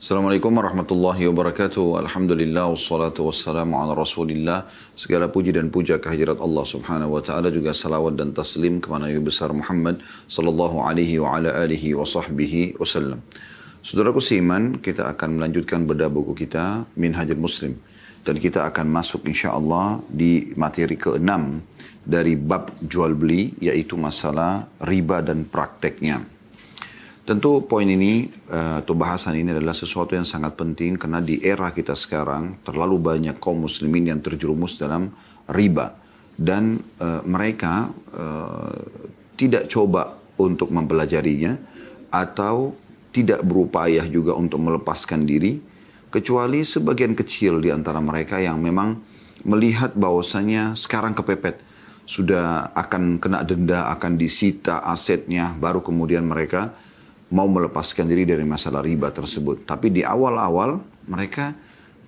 Assalamualaikum warahmatullahi wabarakatuh. Alhamdulillah wassalatu wassalamu ala Rasulillah. Segala puji dan puja kehadirat Allah Subhanahu wa taala, juga salawat dan taslim kepada Nabi besar Muhammad sallallahu alaihi wa ala alihi wa sahbihi wasallam. Saudaraku seiman, kita akan melanjutkan bedah buku kita Minhajul Muslim, dan kita akan masuk insyaallah di materi ke-6 dari bab jual beli, yaitu masalah riba dan prakteknya. Tentu poin ini atau bahasan ini adalah sesuatu yang sangat penting karena di era kita sekarang terlalu banyak kaum muslimin yang terjerumus dalam riba, dan mereka tidak coba untuk mempelajarinya atau tidak berupaya juga untuk melepaskan diri, kecuali sebagian kecil di antara mereka yang memang melihat bahwasanya sekarang kepepet, sudah akan kena denda, akan disita asetnya, baru kemudian mereka mau melepaskan diri dari masalah riba tersebut. Tapi di awal-awal mereka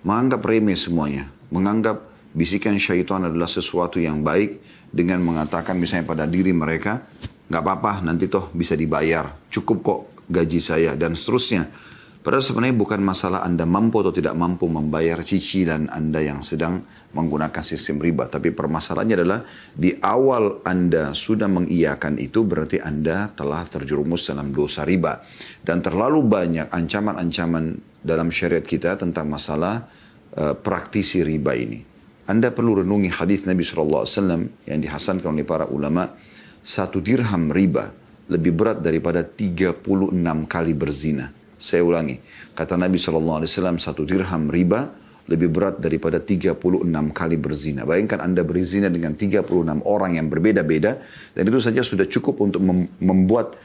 menganggap remeh semuanya. Menganggap bisikan syaitan adalah sesuatu yang baik, dengan mengatakan misalnya pada diri mereka, nggak apa-apa, nanti toh bisa dibayar, cukup kok gaji saya, dan seterusnya. Padahal sebenarnya bukan masalah Anda mampu atau tidak mampu membayar cicilan Anda yang sedang menggunakan sistem riba. Tapi permasalahannya adalah di awal Anda sudah mengiyakan itu, berarti Anda telah terjerumus dalam dosa riba. Dan terlalu banyak ancaman-ancaman dalam syariat kita tentang masalah praktisi riba ini. Anda perlu renungi hadis Nabi SAW yang dihasankan oleh para ulama. 1 dirham riba lebih berat daripada 36 kali berzina. Saya ulangi, kata Nabi SAW, 1 dirham riba lebih berat daripada 36 kali berzina. Bayangkan Anda berzina dengan 36 orang yang berbeda-beda, dan itu saja sudah cukup untuk membuat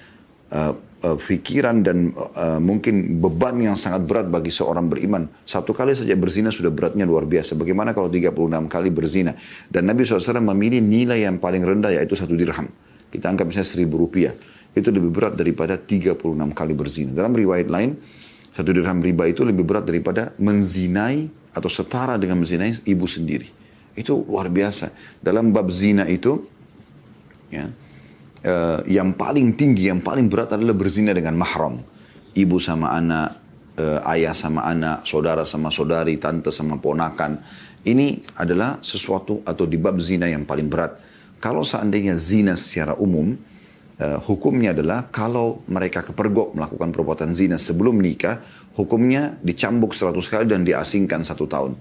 pikiran dan mungkin beban yang sangat berat bagi seorang beriman. Satu kali saja berzina sudah beratnya luar biasa. Bagaimana kalau 36 kali berzina? Dan Nabi SAW memilih nilai yang paling rendah, yaitu 1 dirham. Kita anggap misalnya 1.000 rupiah. Itu lebih berat daripada 36 kali berzina. Dalam riwayat lain, 1 dirham riba itu lebih berat daripada menzinai atau setara dengan menzinai ibu sendiri. Itu luar biasa. Dalam bab zina itu, ya, yang paling tinggi, yang paling berat adalah berzina dengan mahram. Ibu sama anak, ayah sama anak, saudara sama saudari, tante sama ponakan. Ini adalah sesuatu atau di bab zina yang paling berat. Kalau seandainya zina secara umum, hukumnya adalah kalau mereka kepergok melakukan perbuatan zina sebelum menikah, hukumnya dicambuk 100 kali dan diasingkan 1 tahun.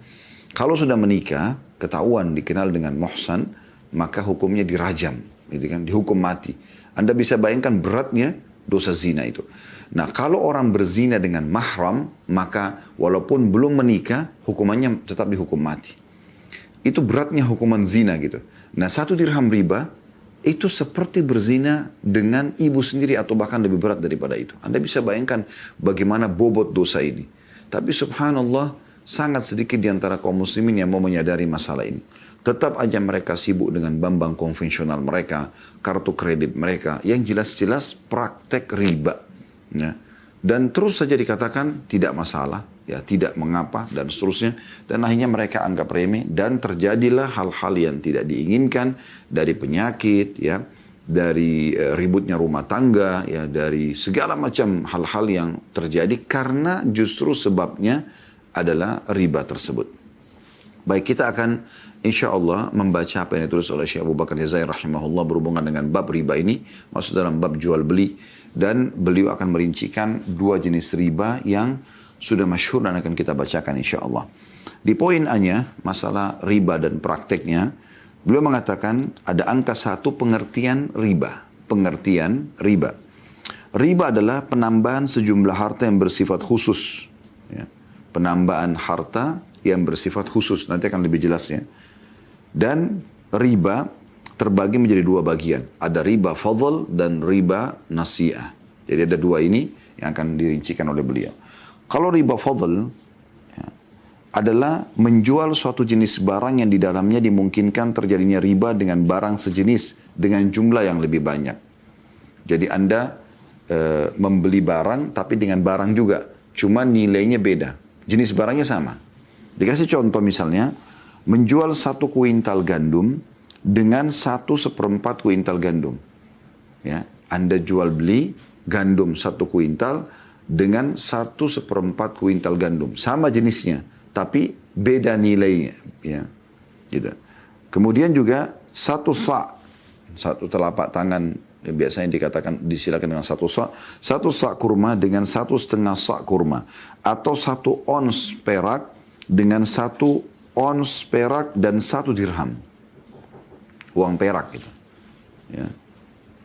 Kalau sudah menikah, ketahuan dikenal dengan muhsan, maka hukumnya dirajam, gitu kan, dihukum mati. Anda bisa bayangkan beratnya dosa zina itu. Nah, kalau orang berzina dengan mahram, maka walaupun belum menikah, hukumannya tetap dihukum mati. Itu beratnya hukuman zina gitu. Nah, 1 dirham riba itu seperti berzina dengan ibu sendiri, atau bahkan lebih berat daripada itu. Anda bisa bayangkan bagaimana bobot dosa ini. Tapi subhanallah, sangat sedikit di antara kaum muslimin yang mau menyadari masalah ini. Tetap aja mereka sibuk dengan bank konvensional mereka, kartu kredit mereka, yang jelas-jelas praktek riba. Ya. Dan terus saja dikatakan tidak masalah, ya, tidak mengapa, dan seterusnya. Dan akhirnya mereka anggap remeh, dan terjadilah hal-hal yang tidak diinginkan, dari penyakit, ya, dari ributnya rumah tangga, ya, dari segala macam hal-hal yang terjadi karena justru sebabnya adalah riba tersebut. Baik, kita akan insya Allah membaca apa yang ditulis oleh Syekh Abu Bakar Jazair rahimahullah berhubungan dengan bab riba ini, maksud dalam bab jual beli. Dan beliau akan merincikan 2 jenis riba yang sudah masyhur dan akan kita bacakan insya Allah. Di poin A-nya, masalah riba dan prakteknya, beliau mengatakan ada angka 1 pengertian riba. Pengertian riba. Riba adalah penambahan sejumlah harta yang bersifat khusus. Ya. Penambahan harta yang bersifat khusus. Nanti akan lebih jelasnya. Dan riba terbagi menjadi 2 bagian. Ada riba fadl dan riba nasi'ah. Jadi ada 2 ini yang akan dirincikan oleh beliau. Kalau riba fadl, ya, adalah menjual suatu jenis barang yang di dalamnya dimungkinkan terjadinya riba dengan barang sejenis dengan jumlah yang lebih banyak. Jadi Anda membeli barang tapi dengan barang juga, cuma nilainya beda. Jenis barangnya sama. Dikasih contoh misalnya, menjual 1 kuintal gandum dengan 1/4 kuintal gandum. Ya, Anda jual beli gandum 1 kuintal dengan 1/4 kuintal gandum. Sama jenisnya, tapi beda nilainya. Ya. Gitu. Kemudian juga 1 sa', 1 telapak tangan, biasanya disilakan dengan 1 sa', 1 sa' kurma dengan 1,5 sa' kurma. Atau 1 ons perak dengan 1 ons perak dan 1 dirham. Uang perak itu. Ya.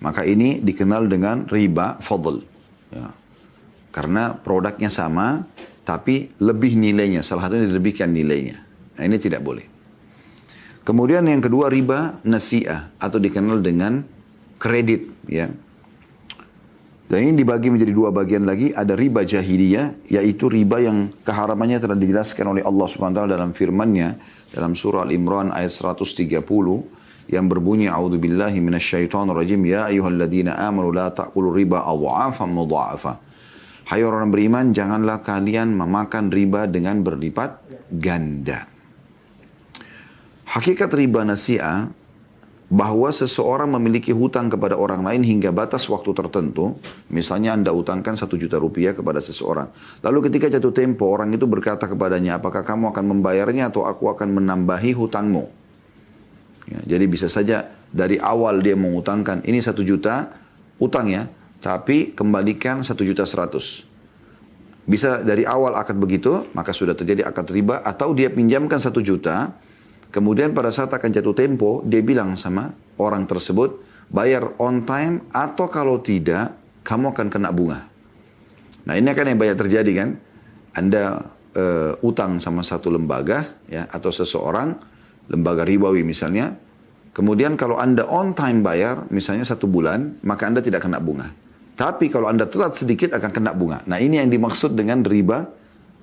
Maka ini dikenal dengan riba fadl. Ya. Karena produknya sama, tapi lebih nilainya. Salah satunya dilebihkan nilainya. Nah ini tidak boleh. Kemudian yang kedua riba nasi'ah atau dikenal dengan kredit. Ya. Dan ini dibagi menjadi 2 bagian lagi. Ada riba jahiliyah, yaitu riba yang keharamannya telah dijelaskan oleh Allah SWT dalam firman-Nya dalam surah Al-Imran ayat 130 yang berbunyi a'udzubillahi minasyaitonirrajim ya ayyuhalladzina amanu la ta'kulu riba adha'afan mudha'afa. Hai orang beriman, janganlah kalian memakan riba dengan berlipat ganda. Hakikat riba nasi'ah, bahwa seseorang memiliki hutang kepada orang lain hingga batas waktu tertentu. Misalnya Anda hutangkan 1 juta rupiah kepada seseorang. Lalu ketika jatuh tempo, orang itu berkata kepadanya, apakah kamu akan membayarnya atau aku akan menambahi hutangmu? Ya, jadi bisa saja dari awal dia mengutangkan, ini 1 juta utang ya, tapi kembalikan 1,100,000. Bisa dari awal akad begitu, maka sudah terjadi akad riba. Atau dia pinjamkan 1 juta, kemudian pada saat akan jatuh tempo, dia bilang sama orang tersebut, bayar on time, atau kalau tidak, kamu akan kena bunga. Nah ini akan yang banyak terjadi kan. Anda utang sama satu lembaga, ya, atau seseorang, lembaga ribawi misalnya, kemudian kalau Anda on time bayar, misalnya 1 bulan, maka Anda tidak kena bunga. Tapi kalau Anda telat sedikit akan kena bunga. Nah ini yang dimaksud dengan riba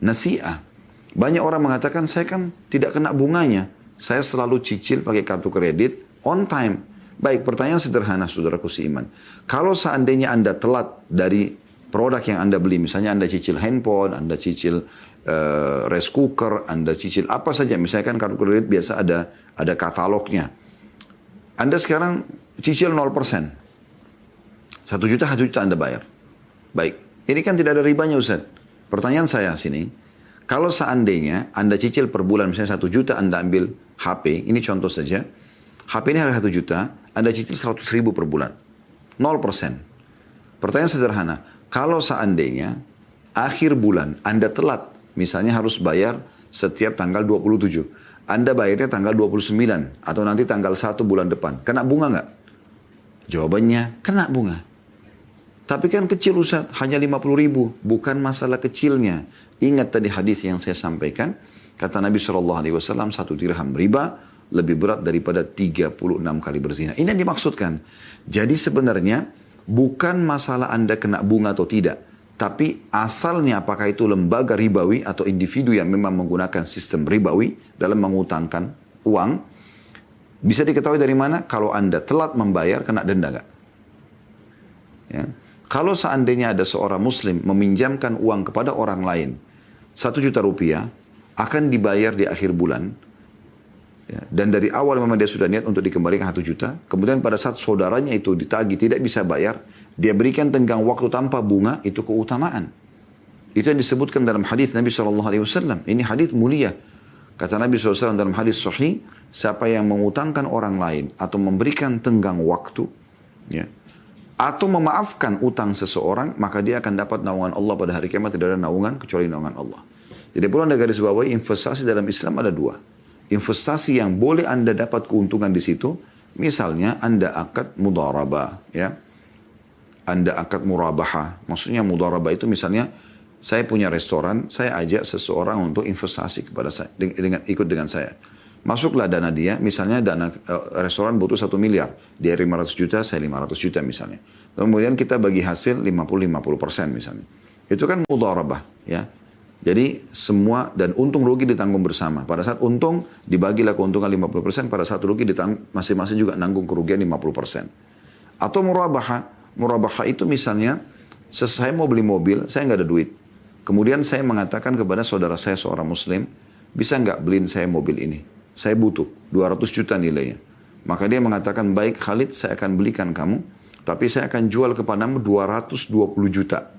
nasi'ah. Banyak orang mengatakan, saya kan tidak kena bunganya. Saya selalu cicil pakai kartu kredit on time. Baik, pertanyaan sederhana saudaraku seiman. Kalau seandainya Anda telat dari produk yang Anda beli, misalnya Anda cicil handphone, Anda cicil rice cooker, Anda cicil apa saja. Misalnya kan kartu kredit biasa ada katalognya. Anda sekarang cicil 0%. 1 juta Anda bayar. Baik, ini kan tidak ada ribanya Ustaz. Pertanyaan saya sini, kalau seandainya Anda cicil per bulan, misalnya 1 juta Anda ambil HP, ini contoh saja. HP ini harga 1 juta, Anda cicil 100.000 per bulan. 0%. Pertanyaan sederhana, kalau seandainya akhir bulan Anda telat, misalnya harus bayar setiap tanggal 27. Anda bayarnya tanggal 29 atau nanti tanggal 1 bulan depan. Kena bunga nggak? Jawabannya, kena bunga. Tapi kan kecil Ustaz, hanya 50.000. Bukan masalah kecilnya. Ingat tadi hadis yang saya sampaikan. Kata Nabi SAW, 1 dirham riba lebih berat daripada 36 kali berzina. Ini yang dimaksudkan. Jadi sebenarnya bukan masalah Anda kena bunga atau tidak. Tapi asalnya apakah itu lembaga ribawi atau individu yang memang menggunakan sistem ribawi dalam mengutangkan uang. Bisa diketahui dari mana? Kalau Anda telat membayar, kena denda nggak? Ya. Kalau seandainya ada seorang muslim meminjamkan uang kepada orang lain 1 juta rupiah akan dibayar di akhir bulan, ya, dan dari awal memang dia sudah niat untuk dikembalikan 1 juta, kemudian pada saat saudaranya itu ditagih tidak bisa bayar, dia berikan tenggang waktu tanpa bunga, itu keutamaan. Itu yang disebutkan dalam hadis Nabi SAW. Ini hadis mulia. Kata Nabi SAW dalam hadis sahih, siapa yang mengutangkan orang lain atau memberikan tenggang waktu, ya, atau memaafkan utang seseorang, maka dia akan dapat naungan Allah pada hari kiamat. Tidak ada naungan kecuali naungan Allah. Jadi perlu Anda garis bawahi, investasi dalam Islam ada 2. Investasi yang boleh Anda dapat keuntungan di situ, misalnya Anda akad mudharabah, ya. Anda akad murabahah. Maksudnya mudharabah itu misalnya saya punya restoran, saya ajak seseorang untuk investasi kepada saya, ikut dengan saya. Masuklah dana dia, misalnya dana restoran butuh 1 miliar. Dia 500 juta, saya 500 juta misalnya. Kemudian kita bagi hasil 50-50% misalnya. Itu kan mudharabah, ya. Jadi semua dan untung rugi ditanggung bersama. Pada saat untung dibagilah keuntungan 50%, pada saat rugi masing-masing juga nanggung kerugian 50%. Atau murabahah. Murabahah itu misalnya saya mau beli mobil, saya nggak ada duit. Kemudian saya mengatakan kepada saudara saya seorang muslim, bisa nggak beliin saya mobil ini? Saya butuh 200 juta nilainya. Maka dia mengatakan, baik Khalid, saya akan belikan kamu, tapi saya akan jual kepadamu 220 juta.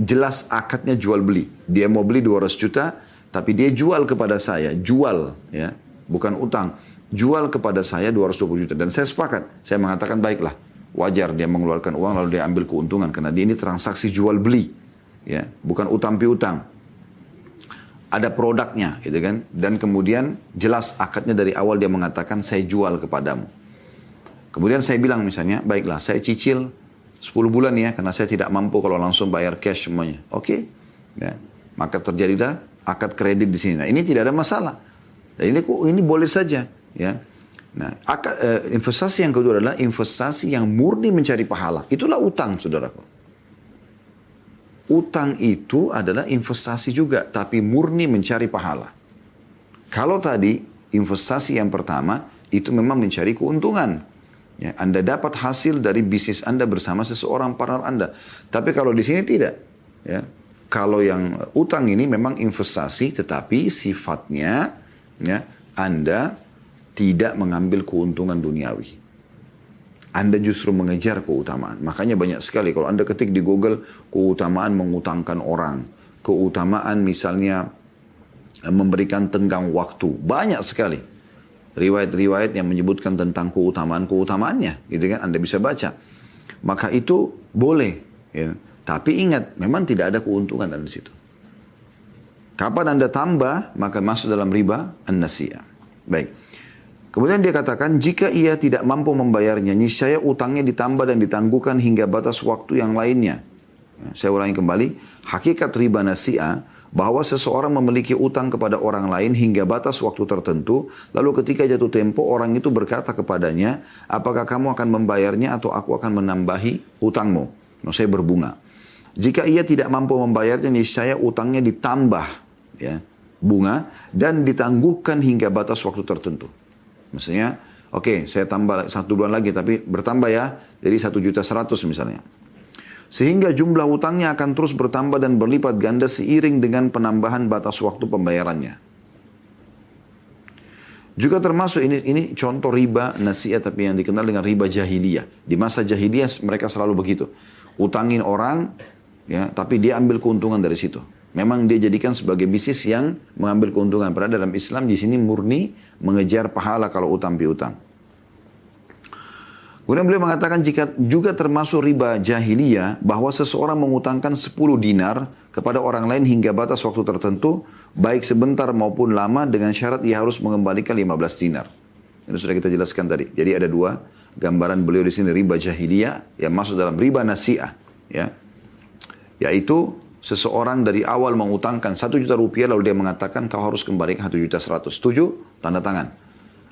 jelas akadnya jual beli. Dia mau beli 200 juta, tapi dia jual kepada saya, jual ya, bukan utang. Jual kepada saya 220 juta dan saya sepakat. Saya mengatakan baiklah, wajar dia mengeluarkan uang lalu dia ambil keuntungan karena dia ini transaksi jual beli, ya, bukan utang piutang. Ada produknya, gitu kan? Dan kemudian jelas akadnya dari awal dia mengatakan saya jual kepadamu. Kemudian saya bilang misalnya, baiklah saya cicil 10 bulan ya, karena saya tidak mampu kalau langsung bayar cash semuanya. Oke, ya. Maka terjadilah akad kredit di sini. Nah ini tidak ada masalah. Dan ini boleh saja, ya. Nah, investasi yang kedua adalah investasi yang murni mencari pahala. Itulah utang, saudaraku. Utang itu adalah investasi juga, tapi murni mencari pahala. Kalau tadi investasi yang pertama itu memang mencari keuntungan. Ya, Anda dapat hasil dari bisnis Anda bersama seseorang partner Anda. Tapi kalau di sini tidak. Ya. Kalau yang utang ini memang investasi, tetapi sifatnya ya, Anda tidak mengambil keuntungan duniawi. Anda justru mengejar keutamaan. Makanya banyak sekali kalau Anda ketik di Google keutamaan mengutangkan orang. Keutamaan misalnya memberikan tenggang waktu. Banyak sekali riwayat-riwayat yang menyebutkan tentang keutamaan-keutamaannya. Gitu kan, Anda bisa baca. Maka itu boleh. Ya. Tapi ingat, memang tidak ada keuntungan dalam situ. Kapan Anda tambah, maka masuk dalam riba an-nasiyah. Baik. Kemudian dia katakan, jika ia tidak mampu membayarnya, niscaya utangnya ditambah dan ditangguhkan hingga batas waktu yang lainnya. Saya ulangi kembali, hakikat riba nasi'ah, bahwa seseorang memiliki utang kepada orang lain hingga batas waktu tertentu, lalu ketika jatuh tempo, orang itu berkata kepadanya, apakah kamu akan membayarnya atau aku akan menambahi utangmu? Saya berbunga. Jika ia tidak mampu membayarnya, niscaya utangnya ditambah ya, bunga dan ditangguhkan hingga batas waktu tertentu. Maksudnya, oke, saya tambah 1 bulan lagi, tapi bertambah ya, jadi 1.100.000 misalnya. Sehingga jumlah utangnya akan terus bertambah dan berlipat ganda seiring dengan penambahan batas waktu pembayarannya. Juga termasuk ini contoh riba nasi'ah, tapi yang dikenal dengan riba jahiliyah. Di masa jahiliyah mereka selalu begitu. Utangin orang, ya, tapi dia ambil keuntungan dari situ. Memang dia jadikan sebagai bisnis yang mengambil keuntungan. Padahal dalam Islam di sini murni mengejar pahala kalau utang piutang. Kemudian beliau mengatakan jika juga termasuk riba jahiliyah bahwa seseorang mengutangkan 10 dinar kepada orang lain hingga batas waktu tertentu, baik sebentar maupun lama dengan syarat ia harus mengembalikan 15 dinar. Ini sudah kita jelaskan tadi. Jadi ada 2 gambaran beliau di sini, riba jahiliyah yang masuk dalam riba nasi'ah, ya. Yaitu seseorang dari awal mengutangkan 1 juta rupiah lalu dia mengatakan kau harus kembalikan 1.100.000. Setuju? Tanda tangan.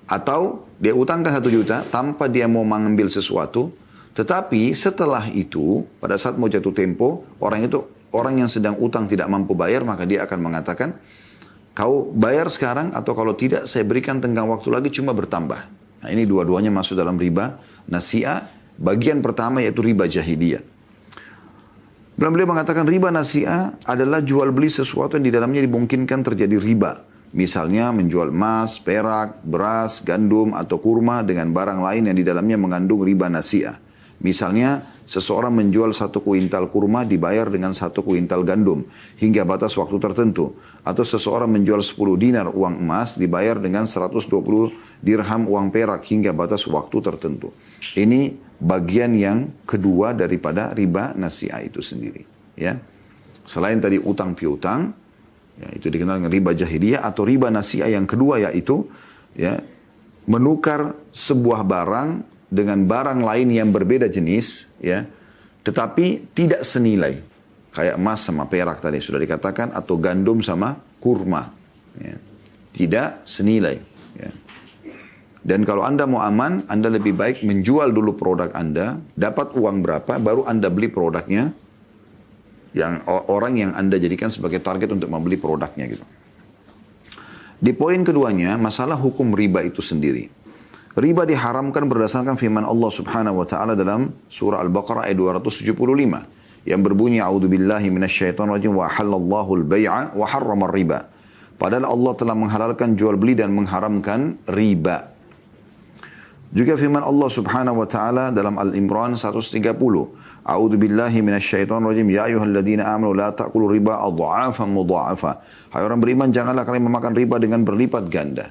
Atau dia utangkan 1 juta tanpa dia mau mengambil sesuatu, tetapi setelah itu pada saat mau jatuh tempo, orang yang sedang utang tidak mampu bayar, maka dia akan mengatakan kau bayar sekarang atau kalau tidak saya berikan tenggang waktu lagi cuma bertambah. Nah ini dua-duanya masuk dalam riba nasi'ah. Bagian pertama yaitu riba jahiliyah. Beliau mengatakan riba nasi'ah adalah jual beli sesuatu yang di dalamnya dimungkinkan terjadi riba. Misalnya menjual emas, perak, beras, gandum atau kurma dengan barang lain yang di dalamnya mengandung riba nasi'ah. Misalnya seseorang menjual 1 kuintal kurma dibayar dengan 1 kuintal gandum hingga batas waktu tertentu. Atau seseorang menjual 10 dinar uang emas dibayar dengan 120 dirham uang perak hingga batas waktu tertentu. Ini bagian yang kedua daripada riba nasi'ah itu sendiri. Ya. Selain tadi utang piutang, ya, itu dikenal dengan riba jahiliyah atau riba nasi'ah yang kedua yaitu ya, menukar sebuah barang dengan barang lain yang berbeda jenis, ya, tetapi tidak senilai. Kayak emas sama perak tadi sudah dikatakan atau gandum sama kurma. Ya. Tidak senilai. Ya. Dan kalau Anda mau aman, Anda lebih baik menjual dulu produk Anda, dapat uang berapa, baru Anda beli produknya, yang orang yang Anda jadikan sebagai target untuk membeli produknya gitu. Di poin keduanya, masalah hukum riba itu sendiri. Riba diharamkan berdasarkan firman Allah Subhanahu wa taala dalam surah Al-Baqarah ayat 275 yang berbunyi a'udzubillahi minasyaitonirrajim wa halallahu al-bai'a wa harrama riba. Padahal Allah telah menghalalkan jual beli dan mengharamkan riba. Juga firman Allah Subhanahu wa taala dalam Al-Imran 130, A'udzu billahi minasyaitonir rajim. Ya ayyuhalladzina amanu la ta'kulu riba adha'afan mudha'afa. Hai orang beriman, janganlah kalian memakan riba dengan berlipat ganda.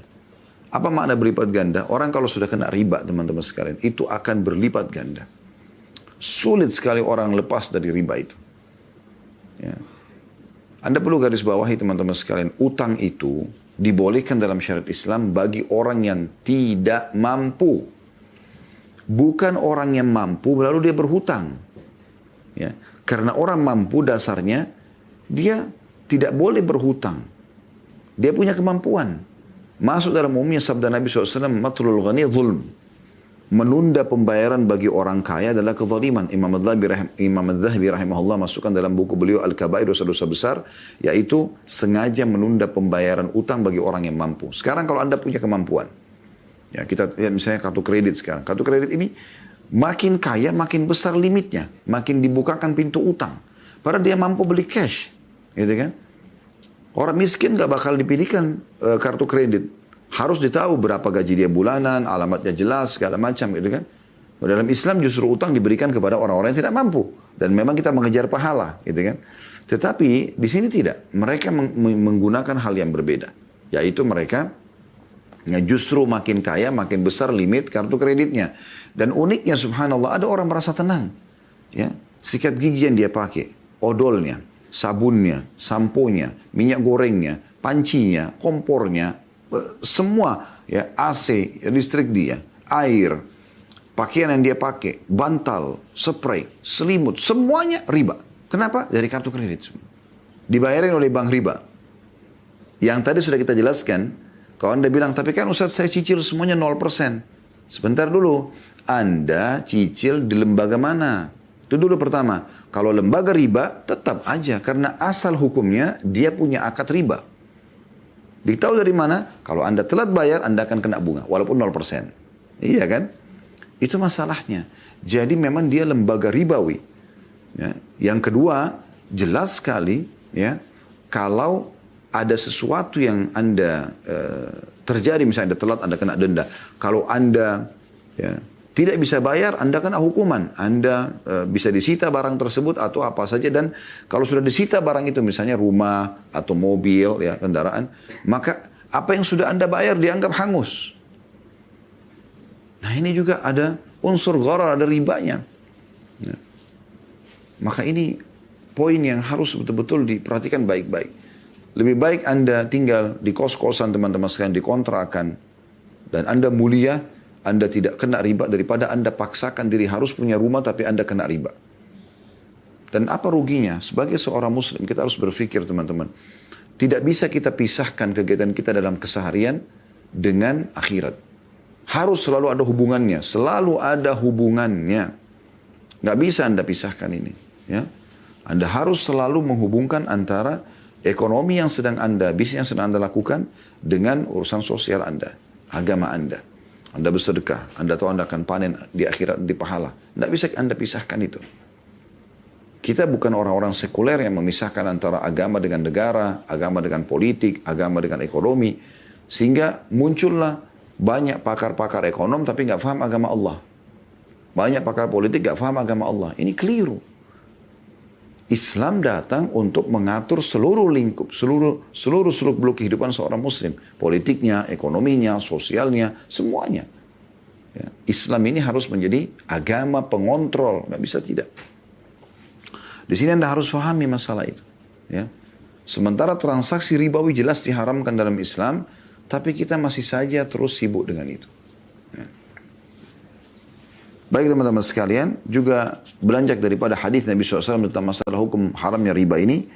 Apa makna berlipat ganda? Orang kalau sudah kena riba, teman-teman sekalian, itu akan berlipat ganda. Sulit sekali orang lepas dari riba itu. Ya. Anda perlu garis bawahi, teman-teman sekalian, utang itu dibolehkan dalam syariat Islam bagi orang yang tidak mampu. Bukan orang yang mampu lalu dia berhutang. Ya. Karena orang mampu dasarnya dia tidak boleh berhutang. Dia punya kemampuan. Masuk dalam umumnya sabda Nabi SAW, matlul ghani zulm. Menunda pembayaran bagi orang kaya adalah kezaliman. Imam Adz-Dzahabi rahimahullah masukkan dalam buku beliau Al-Kabair, dosa-dosa besar, yaitu sengaja menunda pembayaran utang bagi orang yang mampu. Sekarang kalau Anda punya kemampuan, ya kita lihat misalnya kartu kredit sekarang. Kartu kredit ini makin kaya makin besar limitnya, makin dibukakan pintu utang. Padahal dia mampu beli cash, gitu kan? Orang miskin gak bakal dipilihkan kartu kredit. Harus ditahu berapa gaji dia bulanan, alamatnya jelas, segala macam gitu kan. Dalam Islam justru utang diberikan kepada orang-orang yang tidak mampu. Dan memang kita mengejar pahala gitu kan. Tetapi di sini tidak. Mereka menggunakan hal yang berbeda. Yaitu mereka justru makin kaya, makin besar limit kartu kreditnya. Dan uniknya subhanallah ada orang merasa tenang. Ya, sikat gigi yang dia pakai, odolnya, sabunnya, samponya, minyak gorengnya, pancinya, kompornya, semua ya, AC, listrik dia, air, pakaian yang dia pakai, bantal, spray, selimut, semuanya riba. Kenapa? Dari kartu kredit. Dibayarin oleh bank riba. Yang tadi sudah kita jelaskan, kalau Anda bilang, tapi kan Ustaz saya cicil semuanya 0%. Sebentar dulu, Anda cicil di lembaga mana? Itu dulu pertama. Kalau lembaga riba, tetap aja. Karena asal hukumnya, dia punya akad riba. Ditahu dari mana? Kalau Anda telat bayar, Anda akan kena bunga. Walaupun 0%. Iya kan? Itu masalahnya. Jadi memang dia lembaga ribawi. Ya. Yang kedua, jelas sekali, ya, kalau ada sesuatu yang Anda terjadi, misalnya Anda telat, Anda kena denda. Kalau Anda ya, tidak bisa bayar, Anda kena hukuman. Anda bisa disita barang tersebut atau apa saja. Dan kalau sudah disita barang itu, misalnya rumah atau mobil, ya, kendaraan, maka apa yang sudah Anda bayar dianggap hangus. Nah ini juga ada unsur gharar, ada ribanya. Ya. Maka ini poin yang harus betul-betul diperhatikan baik-baik. Lebih baik Anda tinggal di kos-kosan teman-teman sekalian, dikontrakan. Dan Anda mulia, Anda tidak kena riba daripada Anda paksakan diri harus punya rumah tapi Anda kena riba. Dan apa ruginya? Sebagai seorang muslim kita harus berpikir teman-teman. Tidak bisa kita pisahkan kegiatan kita dalam keseharian dengan akhirat. Harus selalu ada hubungannya. Selalu ada hubungannya. Nggak bisa Anda pisahkan ini. Ya. Anda harus selalu menghubungkan antara ekonomi yang sedang Anda, bisnis yang sedang Anda lakukan dengan urusan sosial Anda, agama Anda. Anda bersedekah, Anda tahu Anda akan panen di akhirat, di pahala. Tidak bisa Anda pisahkan itu. Kita bukan orang-orang sekuler yang memisahkan antara agama dengan negara, agama dengan politik, agama dengan ekonomi. Sehingga muncullah banyak pakar-pakar ekonom tapi nggak paham agama Allah. Banyak pakar politik nggak paham agama Allah. Ini keliru. Islam datang untuk mengatur seluruh lingkup, seluruh seluk-beluk kehidupan seorang muslim. Politiknya, ekonominya, sosialnya, semuanya. Ya. Islam ini harus menjadi agama pengontrol, nggak bisa tidak. Di sini Anda harus pahami masalah itu. Ya. Sementara transaksi ribawi jelas diharamkan dalam Islam, tapi kita masih saja terus sibuk dengan itu. Ya. Baik teman-teman sekalian, juga beranjak daripada hadis Nabi SAW tentang masalah hukum haramnya riba ini,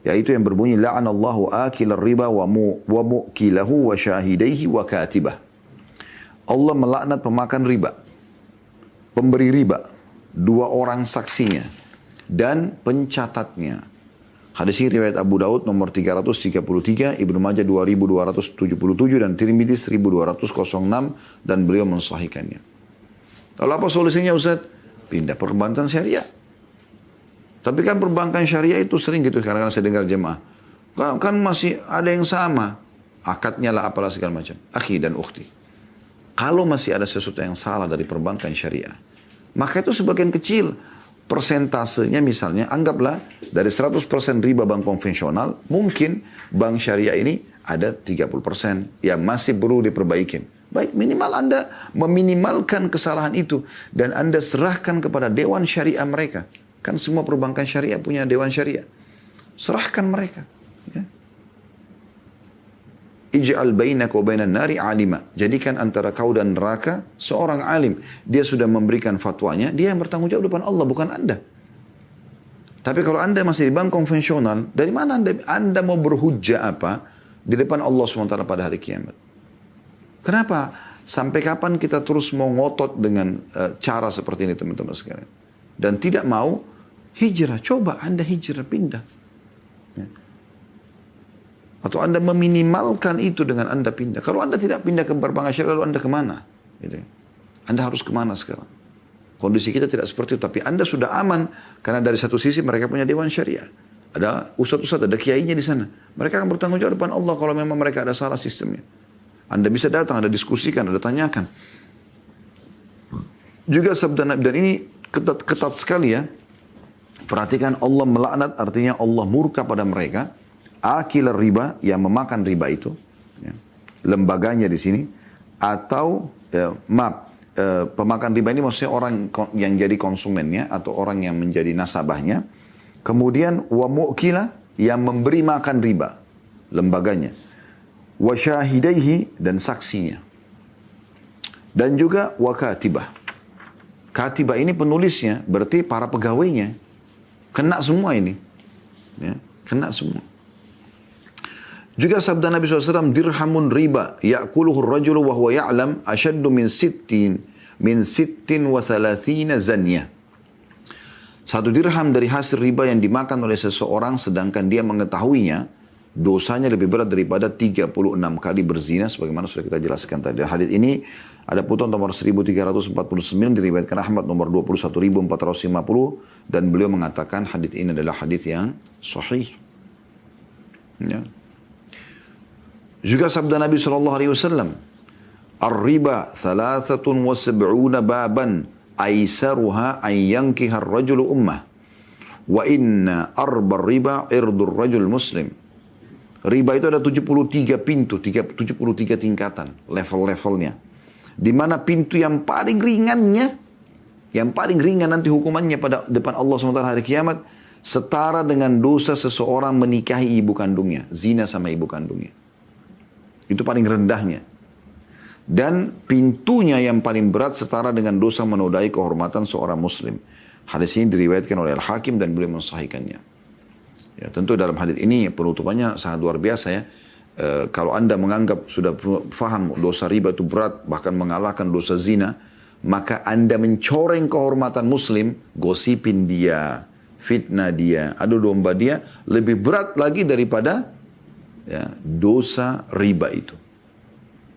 yaitu yang berbunyi, la'anallahu akilar riba wa mu'kilahu wa syahidaihi wa katibah. Allah melaknat pemakan riba, pemberi riba, dua orang saksinya, dan pencatatnya. Hadis ini riwayat Abu Daud nomor 333, Ibnu Majah 2277, dan Tirmidzi 1206, dan beliau mensahihkannya. Lalu apa solusinya Ustaz? Pindah perbankan syariah. Tapi kan perbankan syariah itu sering gitu kadang-kadang saya dengar jemaah. Kan masih ada yang sama. Akadnya lah apalah segala macam. Akhi dan ukhti. Kalau masih ada sesuatu yang salah dari perbankan syariah, maka itu sebagian kecil persentasenya misalnya, anggaplah dari 100% riba bank konvensional, mungkin bank syariah ini ada 30% yang masih perlu diperbaikin. Baik, minimal Anda meminimalkan kesalahan itu dan Anda serahkan kepada dewan syariah mereka. Kan semua perbankan syariah punya dewan syariah. Serahkan mereka. Ya. Ij'al bainaka wa bainan nari alima. Jadikan antara kau dan neraka seorang alim. Dia sudah memberikan fatwanya, dia yang bertanggung jawab depan Allah, bukan Anda. Tapi kalau Anda masih di bank konvensional, dari mana Anda mau berhujjah apa di depan Allah SWT pada hari kiamat? Kenapa? Sampai kapan kita terus mau ngotot dengan cara seperti ini teman-teman sekalian? Dan tidak mau hijrah. Coba Anda hijrah, pindah. Ya. Atau Anda meminimalkan itu dengan Anda pindah. Kalau Anda tidak pindah ke perbankan syariah, lalu Anda kemana? Gitu. Anda harus kemana sekarang? Kondisi kita tidak seperti itu. Tapi Anda sudah aman. Karena dari satu sisi mereka punya dewan syariah. Ada ustadz-ustadz, ada kiainya di sana. Mereka akan bertanggung jawab depan Allah kalau memang mereka ada salah sistemnya. Anda bisa datang, Anda diskusikan, Anda tanyakan. Juga sabda Nabi, dan ini ketat sekali ya. Perhatikan, Allah melaknat, artinya Allah murka pada mereka. Akil riba, yang memakan riba itu. Ya. Lembaganya di sini. Atau, pemakan riba ini maksudnya orang yang jadi konsumennya, atau orang yang menjadi nasabahnya. Kemudian, wa mu'kila, yang memberi makan riba. Lembaganya. Wa syahidaihi, dan saksinya. Dan juga wa katibah. Katibah ini penulisnya, berarti para pegawainya. Kena semua ini. Ya, kena semua. Juga sabda Nabi SAW, dirhamun riba, ya'kuluhu rajulu wa huwa ya'lam, asyaddu min sittin wa thalathina zanya. Satu dirham dari hasil riba yang dimakan oleh seseorang, sedangkan dia mengetahuinya, dosanya lebih berat daripada 36 kali berzina, sebagaimana sudah kita jelaskan tadi. Hadis ini ada putun nomor 1349, diriwayatkan Ahmad nomor 21450, dan beliau mengatakan hadis ini adalah hadis yang sahih. Ya. Juga sabda Nabi SAW, Ar-riba 73 baban, aisaruha an yankiha ar-rajulu ummah, wa inna arba riba irdur rajul muslim. Riba itu ada 73 pintu, 73 tingkatan, level-levelnya. Di mana pintu yang paling ringannya, yang paling ringan nanti hukumannya pada depan Allah SWT hari kiamat, setara dengan dosa seseorang menikahi ibu kandungnya, zina sama ibu kandungnya. Itu paling rendahnya. Dan pintunya yang paling berat setara dengan dosa menodai kehormatan seorang muslim. Hadis ini diriwayatkan oleh Al-Hakim dan beliau mensahihkannya. Ya, tentu dalam hadis ini penutupannya sangat luar biasa ya. Kalau Anda menganggap sudah faham dosa riba itu berat, bahkan mengalahkan dosa zina, maka Anda mencoreng kehormatan muslim, gosipin dia, fitnah dia, adu domba dia, lebih berat lagi daripada ya, dosa riba itu.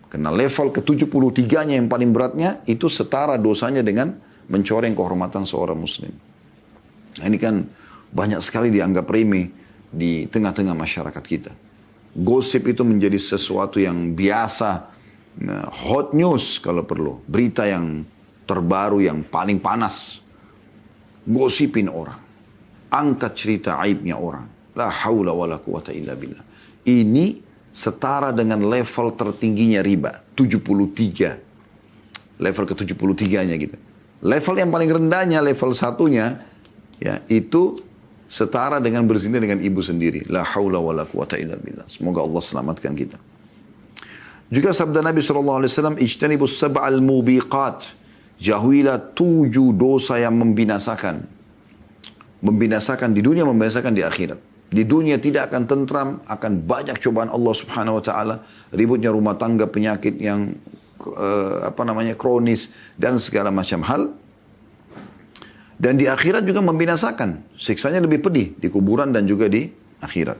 Karena level ke-73-nya yang paling beratnya, itu setara dosanya dengan mencoreng kehormatan seorang muslim. Nah, ini kan banyak sekali dianggap remeh di tengah-tengah masyarakat kita. Gosip itu menjadi sesuatu yang biasa, hot news kalau perlu. Berita yang terbaru, yang paling panas. Gosipin orang. Angkat cerita aibnya orang. La haula wa la quwata illa billah. Ini setara dengan level tertingginya riba. 73. Level ke-73-nya gitu. Level yang paling rendahnya, level satunya, ya, itu setara dengan berzina dengan ibu sendiri. La haula wa la quwata illa billah. Semoga Allah selamatkan kita. Juga sabda Nabi SAW, ijtanibus sab'al mubiqat. Jauhilah 7 dosa yang membinasakan. Membinasakan di dunia, membinasakan di akhirat. Di dunia tidak akan tentram, akan banyak cobaan Allah Subhanahu wa taala, ributnya rumah tangga, penyakit yang kronis dan segala macam hal. Dan di akhirat juga membinasakan. Siksanya lebih pedih di kuburan dan juga di akhirat.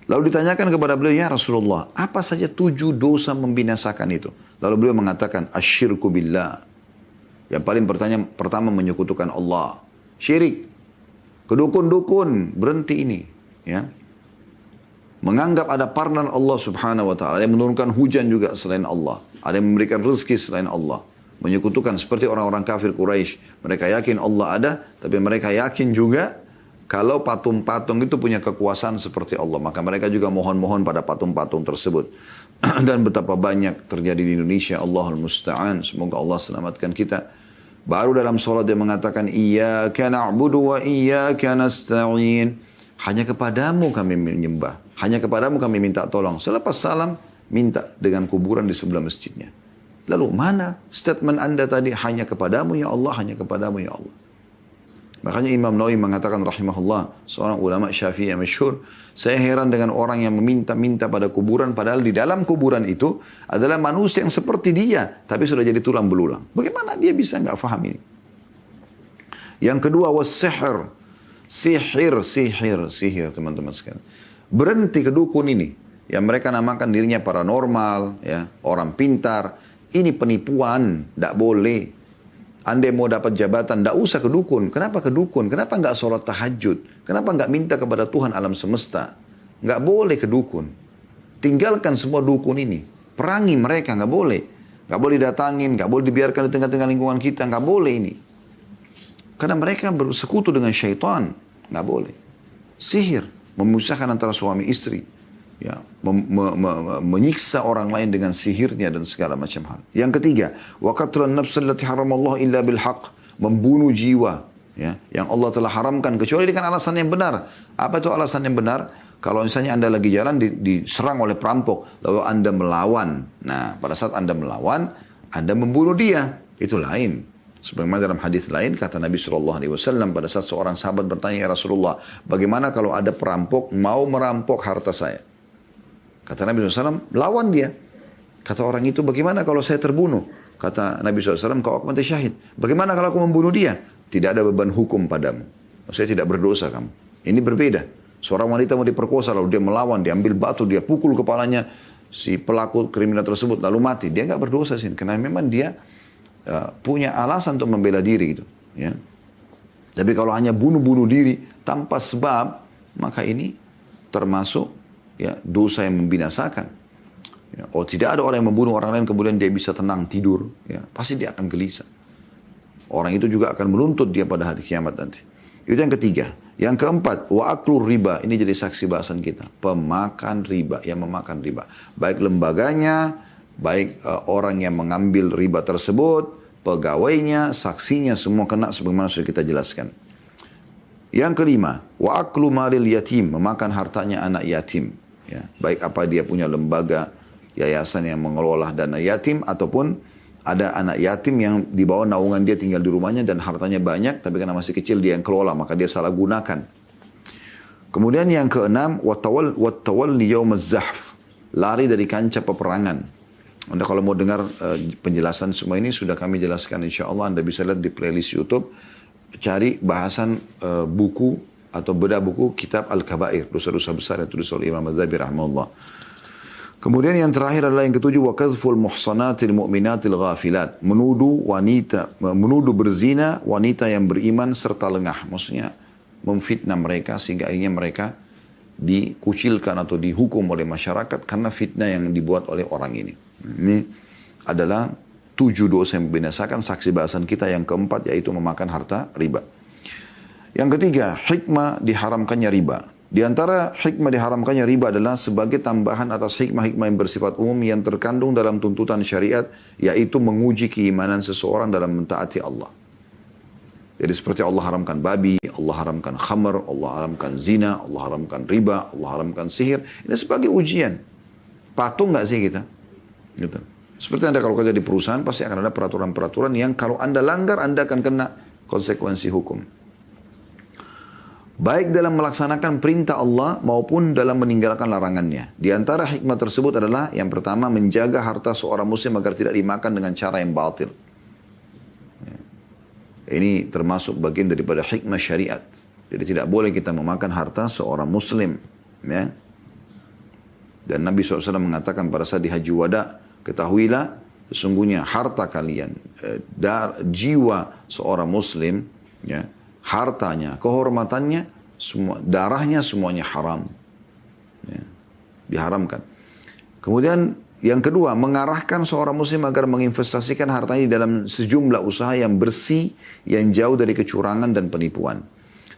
Lalu ditanyakan kepada beliau, ya Rasulullah, apa saja 7 dosa membinasakan itu? Lalu beliau mengatakan, asyirku billah. Yang paling pertama menyekutukan Allah. Syirik. Kedukun-dukun, berhenti ini. Ya. Menganggap ada partner Allah Subhanahu wa ta'ala. Ada yang menurunkan hujan juga selain Allah. Ada yang memberikan rezeki selain Allah. menyekutukan seperti orang-orang kafir Quraisy. Mereka yakin Allah ada, tapi mereka yakin juga kalau patung-patung itu punya kekuasaan seperti Allah. Maka mereka juga mohon-mohon pada patung-patung tersebut. Dan betapa banyak terjadi di Indonesia. Allahul Musta'an. Semoga Allah selamatkan kita. Baru dalam sholat dia mengatakan, Iyyaka na'budu wa iyyaka nasta'in. Hanya kepadamu kami menyembah. Hanya kepadamu kami minta tolong. Selepas salam, minta dengan kuburan di sebelah masjidnya. Lalu mana statement anda tadi? Hanya kepadamu ya Allah, hanya kepadamu ya Allah. Makanya Imam Nawawi mengatakan rahimahullah, seorang ulama Syafi'i yang masyhur, saya heran dengan orang yang meminta-minta pada kuburan, padahal di dalam kuburan itu adalah manusia yang seperti dia, tapi sudah jadi tulang belulang. Bagaimana dia bisa nggak paham ini? Yang kedua, was-sihr. Sihir, teman-teman sekalian. Berhenti ke dukun ini, yang mereka namakan dirinya paranormal, ya, orang pintar. Ini penipuan, tidak boleh. Anda mau dapat jabatan, tidak usah ke dukun. Kenapa ke dukun? Kenapa nggak sholat tahajud? Kenapa nggak minta kepada Tuhan alam semesta? Nggak boleh ke dukun. Tinggalkan semua dukun ini. Perangi mereka, nggak boleh. Nggak boleh datangin, nggak boleh dibiarkan di tengah-tengah lingkungan kita, nggak boleh ini. Karena mereka bersekutu dengan syaitan, nggak boleh. Sihir, memisahkan antara suami istri. Ya, menyiksa orang lain dengan sihirnya dan segala macam hal. Yang ketiga, wa qatlun nafs allati haramallahu illa bil haqq, membunuh jiwa, ya, yang Allah telah haramkan kecuali dengan alasan yang benar. Apa itu alasan yang benar? Kalau misalnya Anda lagi jalan diserang oleh perampok, lalu Anda melawan. Nah, pada saat Anda melawan, Anda membunuh dia, itu lain. Sebagaimana dalam hadis lain kata Nabi SAW pada saat seorang sahabat bertanya, ya Rasulullah, bagaimana kalau ada perampok mau merampok harta saya? Kata Nabi SAW, lawan dia. Kata orang itu, bagaimana kalau saya terbunuh? Kata Nabi SAW, kau akan mati syahid. Bagaimana kalau aku membunuh dia? Tidak ada beban hukum padamu. Saya tidak berdosa kamu. Ini berbeda. Seorang wanita mau diperkosa, lalu dia melawan, dia ambil batu, dia pukul kepalanya si pelaku kriminal tersebut, lalu mati. Dia nggak berdosa sih, karena memang dia punya alasan untuk membela diri gitu. Ya. Tapi kalau hanya bunuh-bunuh diri tanpa sebab, maka ini termasuk ya, dosa yang membinasakan. Ya, oh, tidak ada orang yang membunuh orang lain kemudian dia bisa tenang tidur. Ya, pasti dia akan gelisah. Orang itu juga akan menuntut dia pada hari kiamat nanti. Itu yang ketiga. Yang keempat, wa aklur riba. Ini jadi saksi bahasan kita. Pemakan riba, yang memakan riba. Baik lembaganya, baik orang yang mengambil riba tersebut, pegawainya, saksinya, semua kena sebagaimana sudah kita jelaskan. Yang kelima, wa aklu malil yatim, memakan hartanya anak yatim. Ya, baik apa dia punya lembaga, yayasan yang mengelola dana yatim, ataupun ada anak yatim yang di bawah naungan dia tinggal di rumahnya dan hartanya banyak, tapi karena masih kecil dia yang kelola, maka dia salah gunakan. Kemudian yang keenam, wattawalli yaumaz zahf, lari dari kancah peperangan. Anda kalau mau dengar penjelasan semua ini sudah kami jelaskan, insya Allah Anda bisa lihat di playlist YouTube. Cari bahasan buku atau bedah buku kitab Al-Kabair, dosa-dosa besar yang tulis oleh Imam Adz-Dzahabi rahimahullah. Kemudian yang terakhir adalah yang ketujuh, wa kadhful muhsanatil mu'minatil ghafilat, menuduh berzina wanita yang beriman serta lengah. Maksudnya memfitnah mereka sehingga akhirnya mereka dikucilkan atau dihukum oleh masyarakat karena fitnah yang dibuat oleh orang ini. Ini adalah 7 dosa yang membinasakan. Saksi bahasan kita yang keempat yaitu memakan harta riba. Yang ketiga, hikmah diharamkannya riba. Di antara hikmah diharamkannya riba adalah sebagai tambahan atas hikmah-hikmah yang bersifat umum yang terkandung dalam tuntutan syariat, yaitu menguji keimanan seseorang dalam mentaati Allah. Jadi seperti Allah haramkan babi, Allah haramkan khamr, Allah haramkan zina, Allah haramkan riba, Allah haramkan sihir. Ini sebagai ujian. Patuh nggak sih kita? Gitu. Seperti Anda kalau kerja di perusahaan, pasti akan ada peraturan-peraturan yang kalau Anda langgar, Anda akan kena konsekuensi hukum. Baik dalam melaksanakan perintah Allah maupun dalam meninggalkan larangannya. Di antara hikmah tersebut adalah yang pertama, menjaga harta seorang muslim agar tidak dimakan dengan cara yang batil. Ini termasuk bagian daripada hikmah syariat. Jadi tidak boleh kita memakan harta seorang muslim. Ya. Dan Nabi SAW mengatakan pada saat di Haji Wada, ketahuilah sesungguhnya harta kalian, jiwa seorang muslim, ya, hartanya, kehormatannya, semua, darahnya semuanya haram. Ya, diharamkan. Kemudian Yang kedua, mengarahkan seorang muslim agar menginvestasikan hartanya dalam sejumlah usaha yang bersih, yang jauh dari kecurangan dan penipuan.